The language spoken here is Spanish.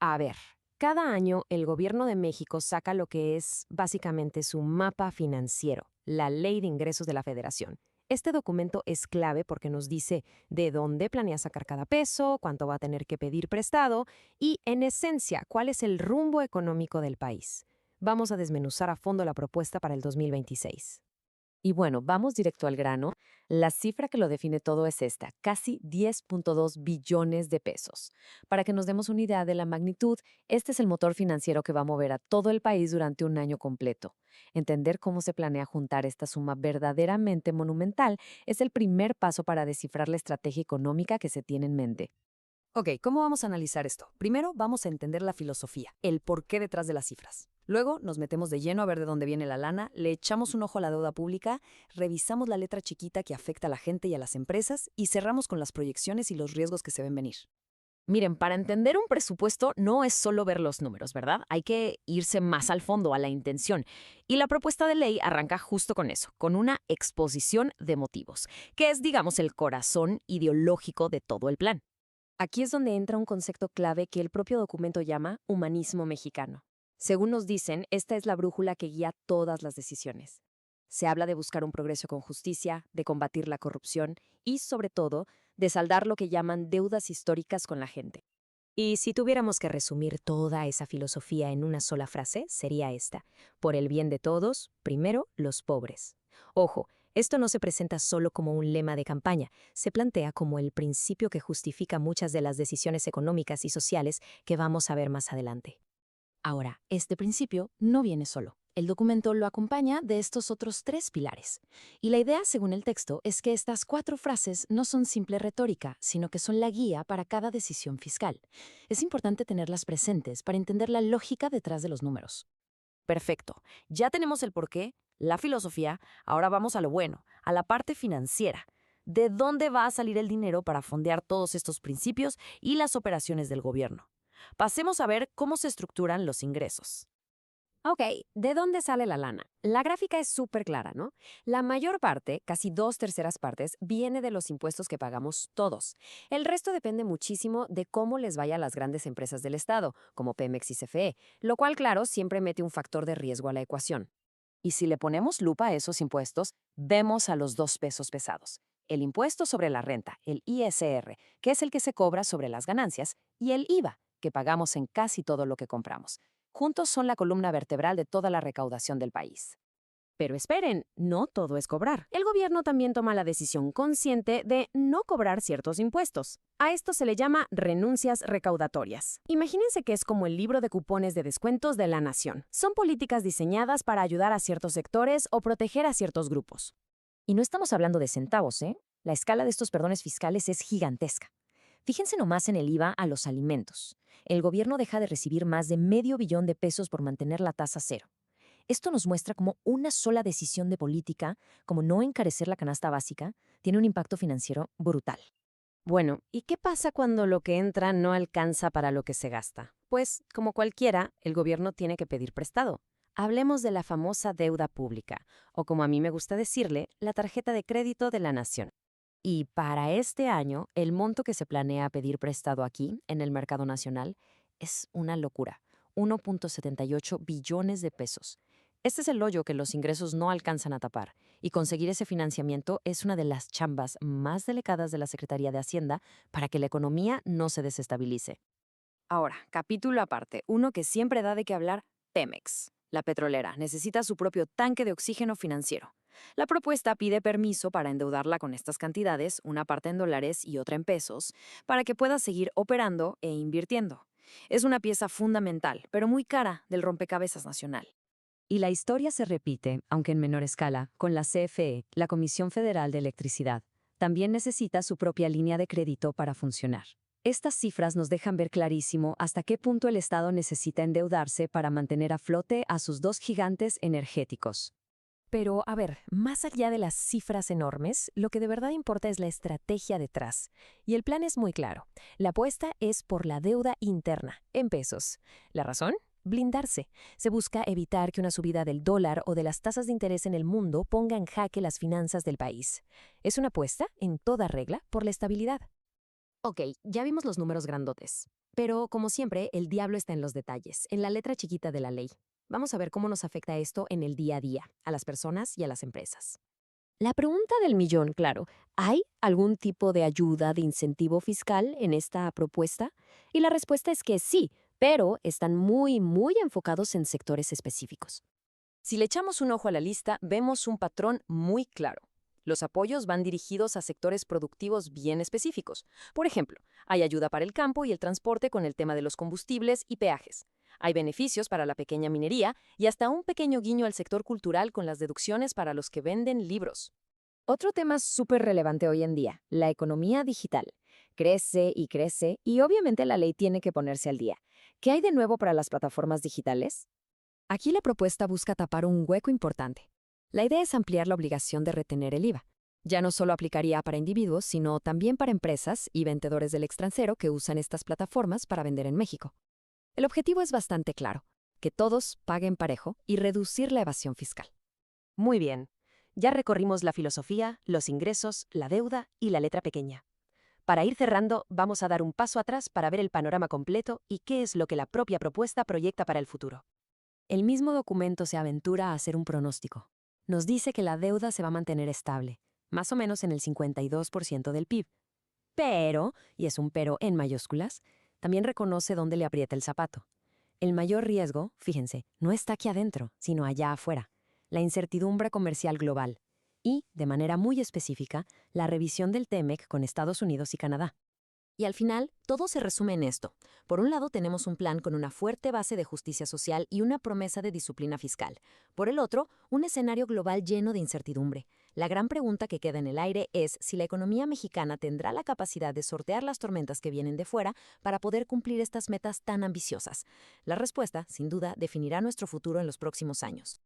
A ver, cada año el gobierno de México saca lo que es básicamente su mapa financiero, la Ley de Ingresos de la Federación. Este documento es clave porque nos dice de dónde planea sacar cada peso, cuánto va a tener que pedir prestado y, en esencia, cuál es el rumbo económico del país. Vamos a desmenuzar a fondo la propuesta para el 2026. Y bueno, vamos directo al grano. La cifra que lo define todo es esta, casi 10.2 billones de pesos. Para que nos demos una idea de la magnitud, este es el motor financiero que va a mover a todo el país durante un año completo. Entender cómo se planea juntar esta suma verdaderamente monumental es el primer paso para descifrar la estrategia económica que se tiene en mente. Ok, ¿cómo vamos a analizar esto? Primero vamos a entender la filosofía, el porqué detrás de las cifras. Luego nos metemos de lleno a ver de dónde viene la lana, le echamos un ojo a la deuda pública, revisamos la letra chiquita que afecta a la gente y a las empresas y cerramos con las proyecciones y los riesgos que se ven venir. Miren, para entender un presupuesto no es solo ver los números, ¿verdad? Hay que irse más al fondo, a la intención. Y la propuesta de ley arranca justo con eso, con una exposición de motivos, que es, digamos, el corazón ideológico de todo el plan. Aquí es donde entra un concepto clave que el propio documento llama humanismo mexicano. Según nos dicen, esta es la brújula que guía todas las decisiones. Se habla de buscar un progreso con justicia, de combatir la corrupción y, sobre todo, de saldar lo que llaman deudas históricas con la gente. Y si tuviéramos que resumir toda esa filosofía en una sola frase, sería esta: por el bien de todos, primero los pobres. Ojo, esto no se presenta solo como un lema de campaña, se plantea como el principio que justifica muchas de las decisiones económicas y sociales que vamos a ver más adelante. Ahora, este principio no viene solo. El documento lo acompaña de estos otros tres pilares. Y la idea, según el texto, es que estas cuatro frases no son simple retórica, sino que son la guía para cada decisión fiscal. Es importante tenerlas presentes para entender la lógica detrás de los números. Perfecto. Ya tenemos el porqué, la filosofía, ahora vamos a lo bueno, a la parte financiera. ¿De dónde va a salir el dinero para fondear todos estos principios y las operaciones del gobierno? Pasemos a ver cómo se estructuran los ingresos. Ok, ¿de dónde sale la lana? La gráfica es súper clara, ¿no? La mayor parte, casi 2/3 partes, viene de los impuestos que pagamos todos. El resto depende muchísimo de cómo les vaya a las grandes empresas del Estado, como Pemex y CFE, lo cual, claro, siempre mete un factor de riesgo a la ecuación. Y si le ponemos lupa a esos impuestos, vemos a los dos pesos pesados. El impuesto sobre la renta, el ISR, que es el que se cobra sobre las ganancias, y el IVA, que pagamos en casi todo lo que compramos. Juntos son la columna vertebral de toda la recaudación del país. Pero esperen, no todo es cobrar. El gobierno también toma la decisión consciente de no cobrar ciertos impuestos. A esto se le llama renuncias recaudatorias. Imagínense que es como el libro de cupones de descuentos de la nación. Son políticas diseñadas para ayudar a ciertos sectores o proteger a ciertos grupos. Y no estamos hablando de centavos, ¿eh? La escala de estos perdones fiscales es gigantesca. Fíjense nomás en el IVA a los alimentos. El gobierno deja de recibir más de medio billón de pesos por mantener la tasa cero. Esto nos muestra cómo una sola decisión de política, como no encarecer la canasta básica, tiene un impacto financiero brutal. Bueno, ¿y qué pasa cuando lo que entra no alcanza para lo que se gasta? Pues, como cualquiera, el gobierno tiene que pedir prestado. Hablemos de la famosa deuda pública, o como a mí me gusta decirle, la tarjeta de crédito de la nación. Y para este año, el monto que se planea pedir prestado aquí, en el mercado nacional, es una locura: 1.78 billones de pesos. Este es el hoyo que los ingresos no alcanzan a tapar, y conseguir ese financiamiento es una de las chambas más delicadas de la Secretaría de Hacienda para que la economía no se desestabilice. Ahora, capítulo aparte, uno que siempre da de qué hablar: Pemex. La petrolera necesita su propio tanque de oxígeno financiero. La propuesta pide permiso para endeudarla con estas cantidades, una parte en dólares y otra en pesos, para que pueda seguir operando e invirtiendo. Es una pieza fundamental, pero muy cara, del rompecabezas nacional. Y la historia se repite, aunque en menor escala, con la CFE, la Comisión Federal de Electricidad. También necesita su propia línea de crédito para funcionar. Estas cifras nos dejan ver clarísimo hasta qué punto el Estado necesita endeudarse para mantener a flote a sus dos gigantes energéticos. Pero, a ver, más allá de las cifras enormes, lo que de verdad importa es la estrategia detrás. Y el plan es muy claro. La apuesta es por la deuda interna, en pesos. ¿La razón? Blindarse. Se busca evitar que una subida del dólar o de las tasas de interés en el mundo ponga en jaque las finanzas del país. Es una apuesta, en toda regla, por la estabilidad. Ok, ya vimos los números grandotes. Pero, como siempre, el diablo está en los detalles, en la letra chiquita de la ley. Vamos a ver cómo nos afecta esto en el día a día, a las personas y a las empresas. La pregunta del millón, claro, ¿hay algún tipo de ayuda, de incentivo fiscal en esta propuesta? Y la respuesta es que sí, pero están muy enfocados en sectores específicos. Si le echamos un ojo a la lista, vemos un patrón muy claro. Los apoyos van dirigidos a sectores productivos bien específicos. Por ejemplo, hay ayuda para el campo y el transporte con el tema de los combustibles y peajes. Hay beneficios para la pequeña minería y hasta un pequeño guiño al sector cultural con las deducciones para los que venden libros. Otro tema súper relevante hoy en día, la economía digital. Crece y obviamente la ley tiene que ponerse al día. ¿Qué hay de nuevo para las plataformas digitales? Aquí la propuesta busca tapar un hueco importante. La idea es ampliar la obligación de retener el IVA. Ya no solo aplicaría para individuos, sino también para empresas y vendedores del extranjero que usan estas plataformas para vender en México. El objetivo es bastante claro, que todos paguen parejo y reducir la evasión fiscal. Muy bien. Ya recorrimos la filosofía, los ingresos, la deuda y la letra pequeña. Para ir cerrando, vamos a dar un paso atrás para ver el panorama completo y qué es lo que la propia propuesta proyecta para el futuro. El mismo documento se aventura a hacer un pronóstico. Nos dice que la deuda se va a mantener estable, más o menos en el 52% del PIB. Pero, y es un pero en mayúsculas, también reconoce dónde le aprieta el zapato. El mayor riesgo, fíjense, no está aquí adentro, sino allá afuera. La incertidumbre comercial global. Y, de manera muy específica, la revisión del TEMEC con Estados Unidos y Canadá. Y al final, todo se resume en esto. Por un lado, tenemos un plan con una fuerte base de justicia social y una promesa de disciplina fiscal. Por el otro, un escenario global lleno de incertidumbre. La gran pregunta que queda en el aire es si la economía mexicana tendrá la capacidad de sortear las tormentas que vienen de fuera para poder cumplir estas metas tan ambiciosas. La respuesta, sin duda, definirá nuestro futuro en los próximos años.